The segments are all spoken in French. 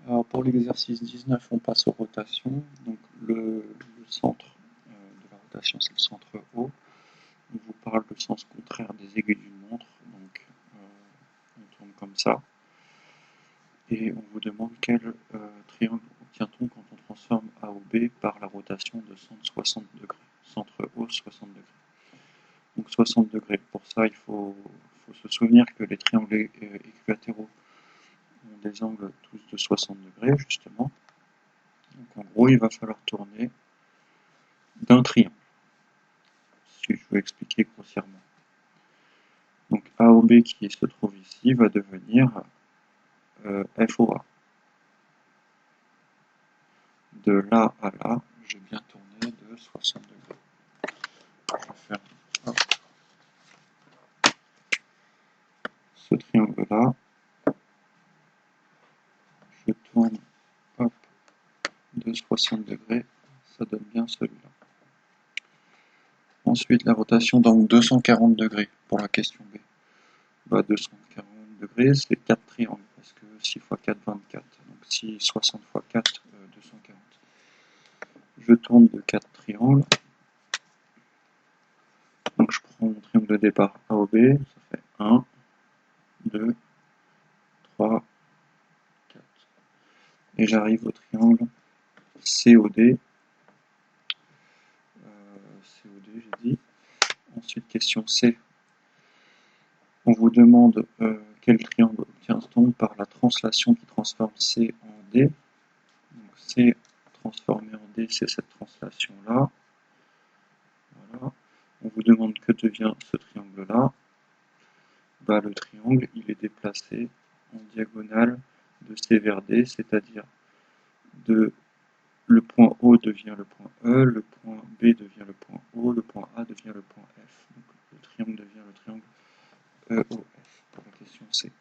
Alors pour l'exercice 19, on passe aux rotations. Donc le centre de la rotation, c'est le centre O. On vous parle le sens contraire des aiguilles d'une montre. Donc on tourne comme ça. Et on vous demande quel triangle obtient-on quand on transforme A ou B par la rotation de 160 degrés. Centre O, 60 degrés. Donc 60 degrés. Pour ça, il faut se souvenir que les triangles équilatéraux ont des angles tous de 60 degrés, justement. Donc en gros, il va falloir tourner d'un triangle, si je veux expliquer grossièrement. Donc A ou B qui se trouve ici va devenir FOA. De là à là, j'ai bien tourné de 60 degrés. Je vais faire hop, ce triangle-là. Je tourne hop, de 60 degrés. Ça donne bien celui-là. Ensuite, la rotation donc 240 degrés pour la question B. Bah, 240 degrés, c'est 4 triangles, parce que 6 x 4, 24. Donc si 60 x 4, 240. Je tourne de 4 triangles. Donc je prends mon triangle de départ AOB, ça fait 1, 2, 3, 4. Et j'arrive au triangle COD. COD, j'ai dit. Ensuite, question C. On vous demande quel triangle obtient-on par la translation qui transforme C en D. Donc C transformé en D, c'est cette translation-là. Voilà. On vous demande que devient ce triangle-là. Bah, le triangle, il est déplacé en diagonale de C vers D, c'est-à-dire le point O devient le point E, le point B devient le point O, le point A devient le point F. Donc le triangle devient le triangle EOF pour la question C.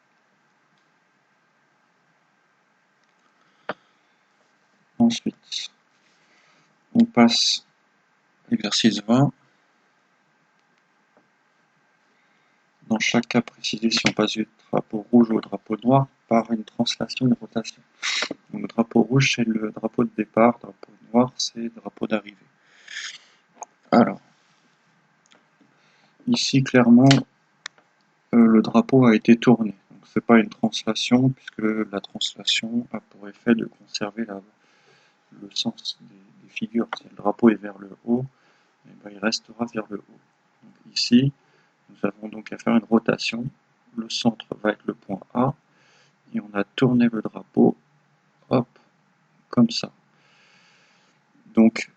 Ensuite, on passe à l'exercice 20. Dans chaque cas précisé, si on passe du drapeau rouge au drapeau noir par une translation, une rotation. Donc, le drapeau rouge, c'est le drapeau de départ, le drapeau noir, c'est le drapeau d'arrivée. Alors, ici, clairement, le drapeau a été tourné. Donc, c'est pas une translation, puisque la translation a pour effet de conserver le sens des figures. Si le drapeau est vers le haut, et ben, il restera vers le haut. Donc, ici, nous avons donc à faire une rotation. Le centre va être le point A, et on a tourné le drapeau, hop, comme ça. Donc,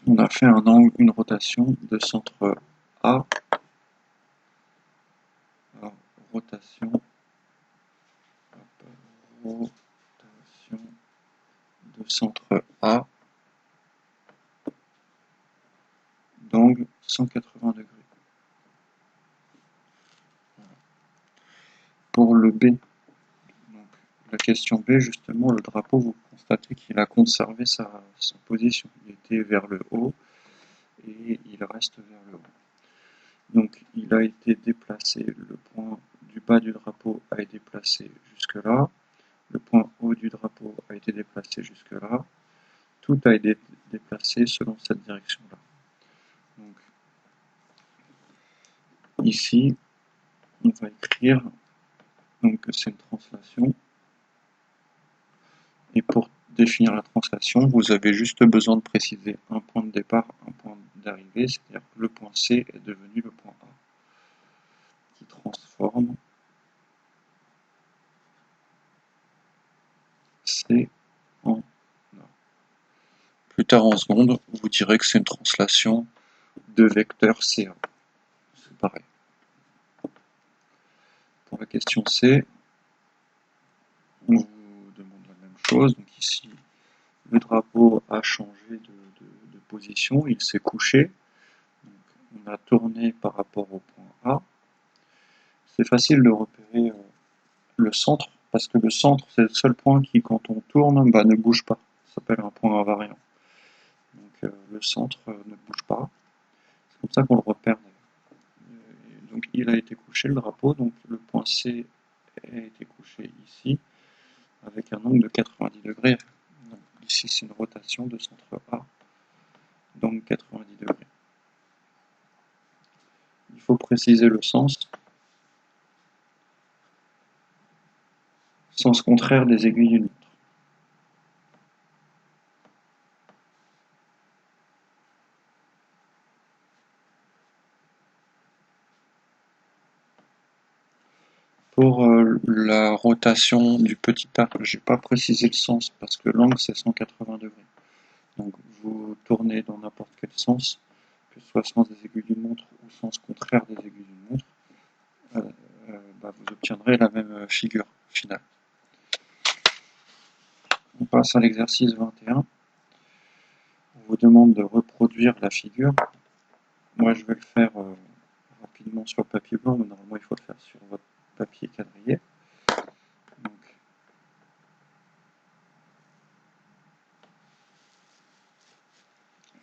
on a fait un angle, une rotation de centre A, rotation, de centre A, d'angle 180 degrés. Pour le B, donc la question B, justement, le drapeau, vous constatez qu'il a conservé sa position. Il était vers le haut et il reste vers le haut. Donc il a été déplacé, le point du bas du drapeau a été placé jusque là, le point haut du drapeau a été déplacé jusque là, tout a été déplacé selon cette direction-là. Donc ici, on va écrire que c'est une translation, et pour définir la translation, vous avez juste besoin de préciser un point de départ, un point d'arrivée, c'est-à-dire que le point C est devenu le point A, qui transforme C en A. Plus tard en seconde, vous direz que c'est une translation de vecteur CA. C'est pareil. Pour la question C, on vous demande la même chose. Donc ici, le drapeau a changé de position, il s'est couché. Donc, on a tourné par rapport au point A. C'est facile de repérer le centre, parce que le centre, c'est le seul point qui, quand on tourne, ne bouge pas. Ça s'appelle un point invariant. Donc le centre ne bouge pas. C'est comme ça qu'on le repère. Donc il a été couché, le drapeau, donc le point C a été couché ici, avec un angle de 90 degrés. Donc, ici, c'est une rotation de centre A, donc 90 degrés. Il faut préciser le sens contraire des aiguilles d'une montre. Pour la rotation du petit arc, je n'ai pas précisé le sens parce que l'angle c'est 180 degrés. Donc vous tournez dans n'importe quel sens, que ce soit sens des aiguilles d'une montre ou sens contraire des aiguilles d'une montre, vous obtiendrez la même figure finale. On passe à l'exercice 21. On vous demande de reproduire la figure. Moi je vais le faire rapidement sur papier blanc, mais normalement il faut le faire sur votre papier quadrillé. Donc,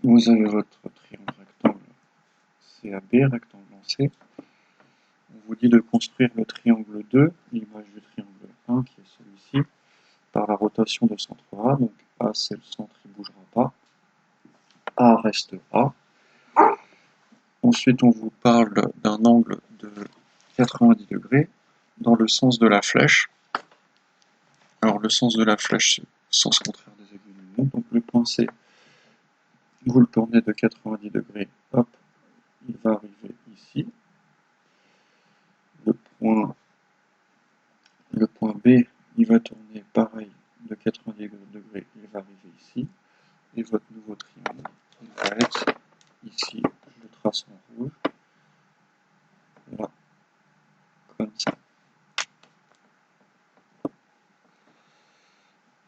vous avez votre triangle rectangle CAB, rectangle en C. On vous dit de construire le triangle 2, l'image du triangle 1 qui est celui-ci, par la rotation de centre A. Donc A c'est le centre, il ne bougera pas. A reste A. Ensuite on vous parle d'un angle de 90 degrés dans le sens de la flèche. Alors le sens de la flèche c'est le sens contraire des aiguilles d'une montre. Donc le point C, vous le tournez de 90 degrés, hop, il va arriver ici. Le point B, il va tourner pareil de 90 degrés, il va arriver ici. Et votre nouveau triangle, il va être ici, je le trace en rouge, là, comme ça.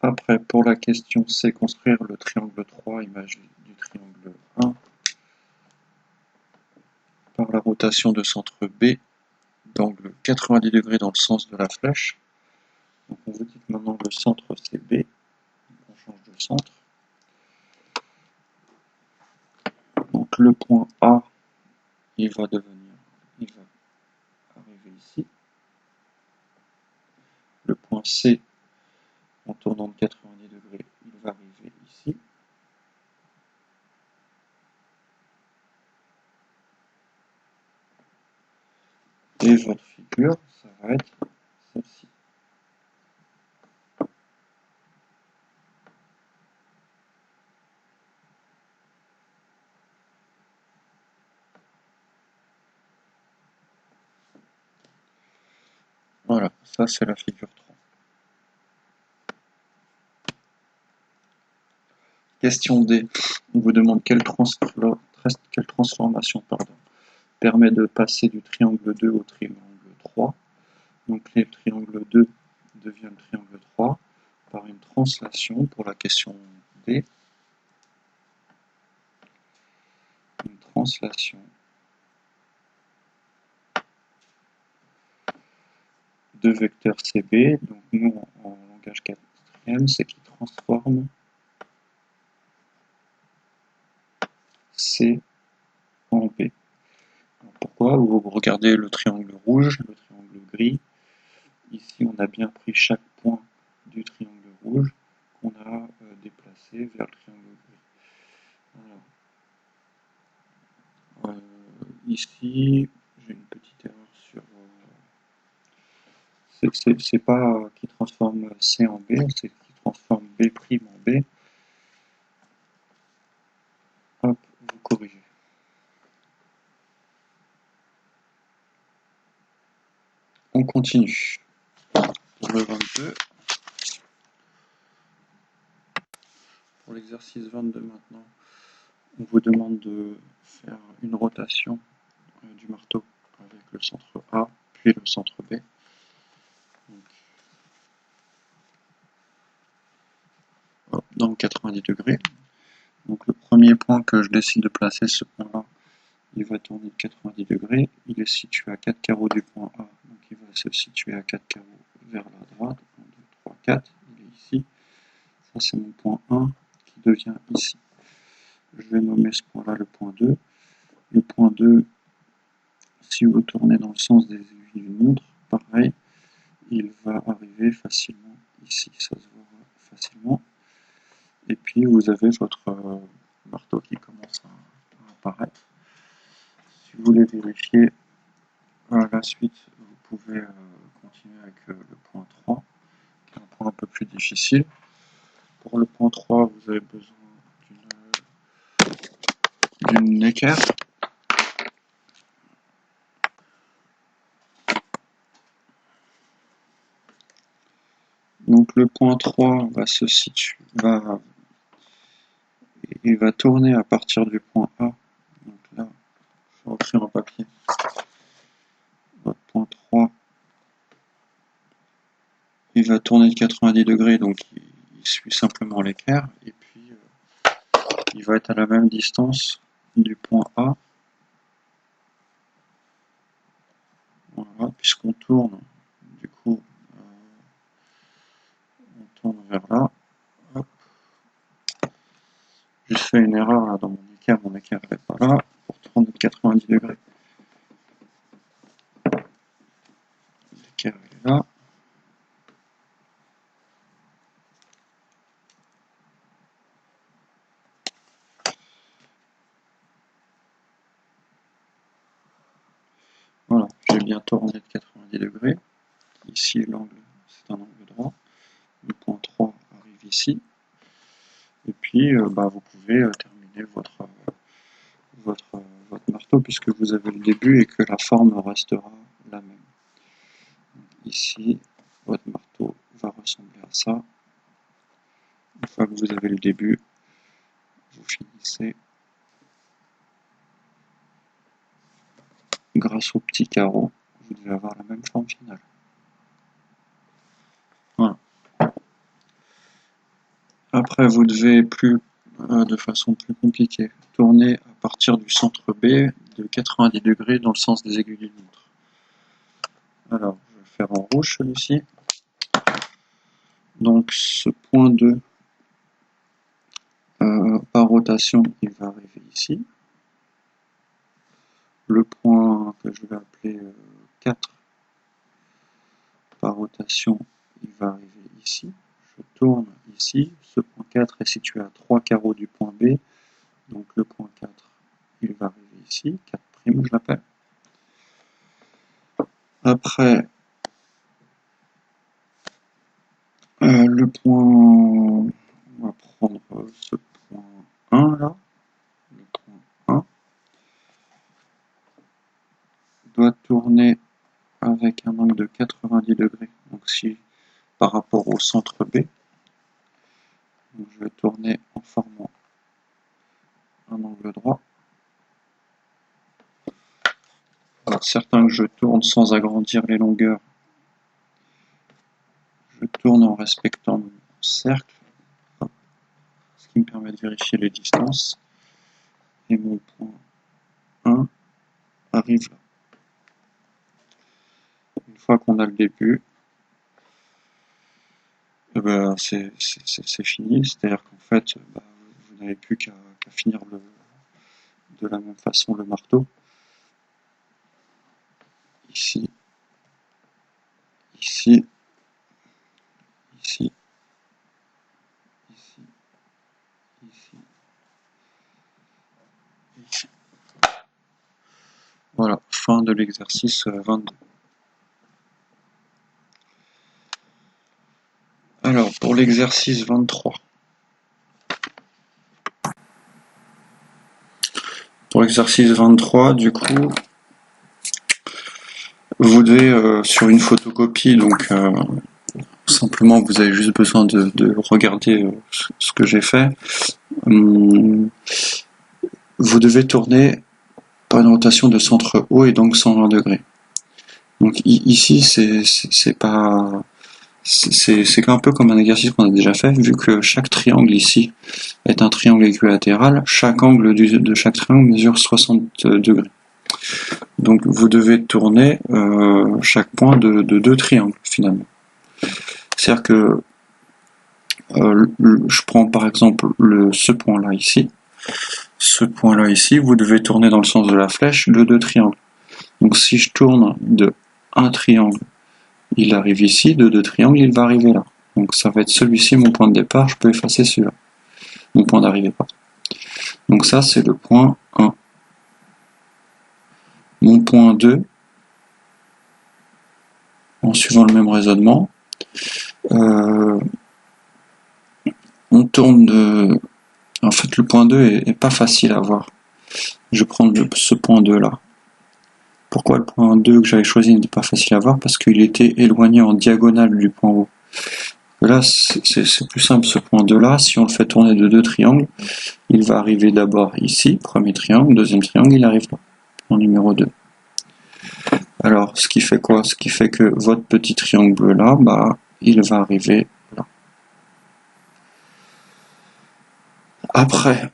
Après, pour la question C, construire le triangle 3, image du triangle 1, par la rotation de centre B, d'angle 90 degrés dans le sens de la flèche. Donc on vous dit que maintenant le centre c'est B, on change de centre. Donc le point A, il va arriver ici. Le point C, en tournant de 90 degrés, il va arriver ici. Et votre figure, ça va être celle-ci. Voilà, ça c'est la figure 3. Question D. On vous demande quelle transformation permet de passer du triangle 2 au triangle 3. Donc le triangle 2 devient le triangle 3 par une translation pour la question D. Une translation de vecteur CB. Donc nous en langage 4e, c'est qui transforme C en B. Alors pourquoi? Vous regardez le triangle rouge, le triangle gris. Ici, on a bien pris chaque point du triangle rouge qu'on a déplacé vers le triangle gris. Ici, j'ai une petite erreur sur... c'est pas qui transforme C en B, c'est qui transforme B' en B. Hop, vous corrigez. On continue. Pour le 22. Pour l'exercice 22 maintenant, on vous demande de faire une rotation du marteau avec le centre A, puis le centre B. Dans 90 degrés. Donc le premier point que je décide de placer, ce point-là, il va tourner de 90 degrés. Il est situé à 4 carreaux du point A, donc il va se situer à 4 carreaux vers la droite. 1, 2, 3, 4, il est ici. Ça c'est mon point 1 qui devient ici. Je vais nommer ce point-là le point 2. Le point 2, si vous tournez dans le sens des aiguilles d'une montre, pareil, il va arriver facilement ici ça se voit facilement. Et puis vous avez votre marteau qui commence à apparaître. Si vous voulez vérifier la suite, vous pouvez continuer avec le point 3, qui est un point un peu plus difficile. Pour le point 3, vous avez besoin d'une équerre. Donc le point 3 va se situer, il va tourner à partir du point A. Donc là, je vais écrire en papier. Votre point 3, il va tourner de 90 degrés, donc il suit simplement l'équerre, et puis il va être à la même distance du point A. Voilà, puisqu'on tourne, du coup, on tourne vers là. Hop. J'ai fait une erreur là dans mon équerre n'est pas là, pour tourner de 90 degrés. L'équerre est là. Voilà, j'ai bien tourné de 90 degrés. Ici, l'angle, c'est un angle droit. Le point 3 arrive ici. Et puis, vous pouvez terminer votre marteau puisque vous avez le début et que la forme restera la même. Donc, ici, votre marteau va ressembler à ça. Une fois que vous avez le début, vous finissez grâce au petit carreau, vous devez avoir la même forme finale. Voilà. Après, vous devez de façon plus compliquée, tourner à partir du centre B de 90 degrés dans le sens des aiguilles d'une montre. Alors, je vais faire en rouge celui-ci. Donc, ce point 2, par rotation, il va arriver ici. Le point que je vais appeler 4, par rotation, il va arriver ici. Je tourne ici. Ce point 4 est situé à 3 carreaux du point B. Donc, le point 4, il va arriver ici. 4', je l'appelle. Après, le point, on va prendre ce point 1 là, le point 1 doit tourner avec un angle de 90 degrés, donc si par rapport au centre B, donc je vais tourner en formant un angle droit. Alors certain que je tourne sans agrandir les longueurs, je tourne en respectant mon cercle, ce qui me permet de vérifier les distances, et mon point 1 arrive là. Une fois qu'on a le début, c'est fini, c'est-à-dire qu'en fait, vous n'avez plus qu'à finir de la même façon le marteau. Ici, ici, ici, ici, ici, ici. Voilà, fin de l'exercice 22. Alors, pour l'exercice 23. Pour l'exercice 23, du coup, vous devez, sur une photocopie, donc simplement vous avez juste besoin de regarder ce que j'ai fait. Vous devez tourner par une rotation de centre haut et donc 120 degrés. Donc ici, c'est un peu comme un exercice qu'on a déjà fait, vu que chaque triangle ici est un triangle équilatéral, chaque angle de chaque triangle mesure 60 degrés. Donc vous devez tourner chaque point de 2 triangles finalement. C'est-à-dire que je prends par exemple ce point-là ici. Ce point-là ici, vous devez tourner dans le sens de la flèche de 2 triangles. Donc si je tourne de un triangle, il arrive ici, de 2 triangles, il va arriver là. Donc ça va être celui-ci mon point de départ, je peux effacer celui-là. Mon point d'arrivée, pardon. Donc ça c'est le point 1. Mon point 2, en suivant le même raisonnement, on tourne de... En fait le point 2 est pas facile à voir. Je vais prendre ce point 2 là. Pourquoi le point 2 que j'avais choisi n'était pas facile à voir? Parce qu'il était éloigné en diagonale du point haut. Là, c'est plus simple, ce point 2 là, si on le fait tourner de 2 triangles, il va arriver d'abord ici, premier triangle, deuxième triangle, il arrive là, en numéro 2. Alors, ce qui fait quoi? Ce qui fait que votre petit triangle bleu là, bah, il va arriver là. Après,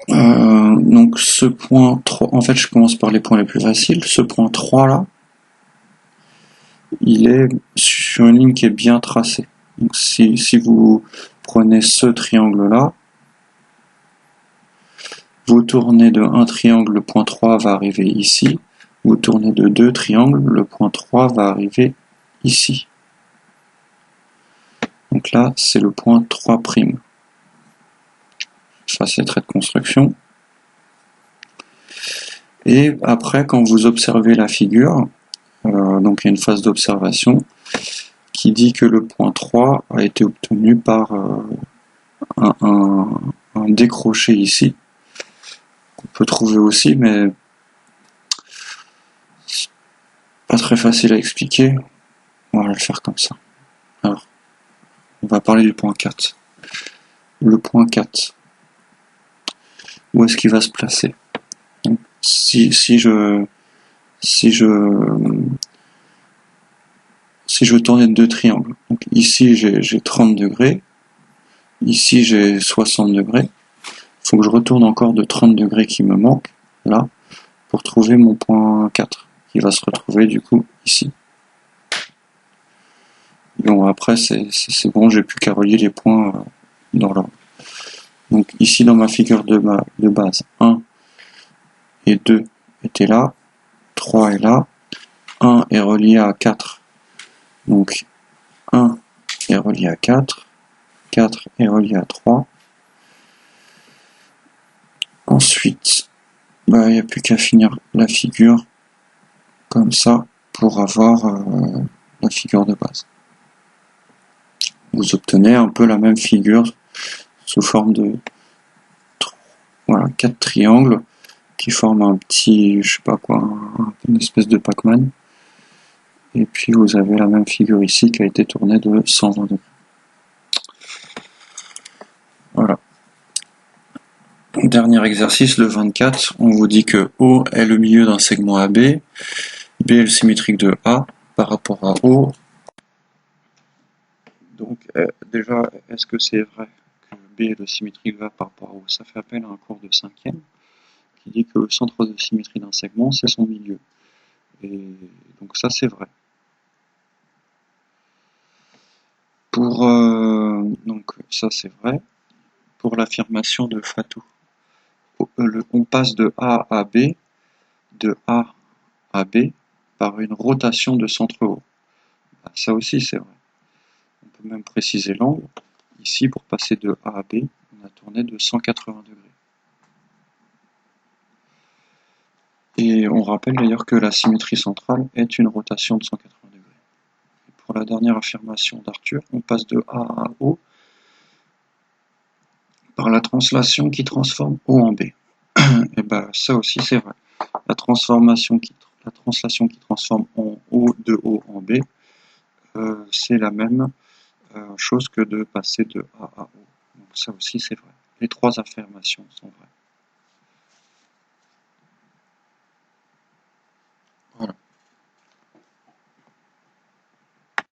donc ce point 3, en fait je commence par les points les plus faciles, ce point 3 là, il est sur une ligne qui est bien tracée. Donc si vous prenez ce triangle là, vous tournez de un triangle, le point 3 va arriver ici, vous tournez de 2 triangles, le point 3 va arriver ici. Donc là c'est le point 3'. Je fasse les traits de construction. Et après quand vous observez la figure, donc il y a une phase d'observation qui dit que le point 3 a été obtenu par un décroché ici, qu'on peut trouver aussi, mais c'est pas très facile à expliquer. On va le faire comme ça. Alors, on va parler du point 4. Le point 4, où est-ce qu'il va se placer? Donc, si je tournais de 2 triangles, donc ici j'ai 30 degrés, ici j'ai 60 degrés, il faut que je retourne encore de 30 degrés qui me manque, là, pour trouver mon point 4, qui va se retrouver du coup ici. Bon, après c'est bon, j'ai plus qu'à relier les points dans l'ordre. Donc ici dans ma figure de base, 1 et 2 étaient là, 3 est là, 1 est relié à 4, donc 1 est relié à 4, 4 est relié à 3. Ensuite, il n'y a plus qu'à finir la figure comme ça pour avoir la figure de base. Vous obtenez un peu la même figure sous forme de 4 triangles qui forment un petit, je sais pas quoi, une espèce de Pac-Man. Et puis vous avez la même figure ici qui a été tournée de 120 degrés. Voilà. Dernier exercice, le 24, on vous dit que O est le milieu d'un segment AB, B est le symétrique de A par rapport à O. Donc déjà, est-ce que c'est vrai que B est le symétrique de A par rapport à O? Ça fait appel à un cours de 5e qui dit que le centre de symétrie d'un segment, c'est son milieu. Et donc ça, c'est vrai. Donc ça, c'est vrai. Pour l'affirmation de Fatou, on passe de A à B, de A à B, par une rotation de centre haut. Ça aussi, c'est vrai. On peut même préciser l'angle. Ici, pour passer de A à B, on a tourné de 180 degrés. Et on rappelle d'ailleurs que la symétrie centrale est une rotation de 180 degrés. Et pour la dernière affirmation d'Arthur, on passe de A à O par la translation qui transforme O en B. Et ça aussi c'est vrai. La translation qui transforme O de O en B, c'est la même chose que de passer de A à O. Donc ça aussi c'est vrai. Les trois affirmations sont vraies.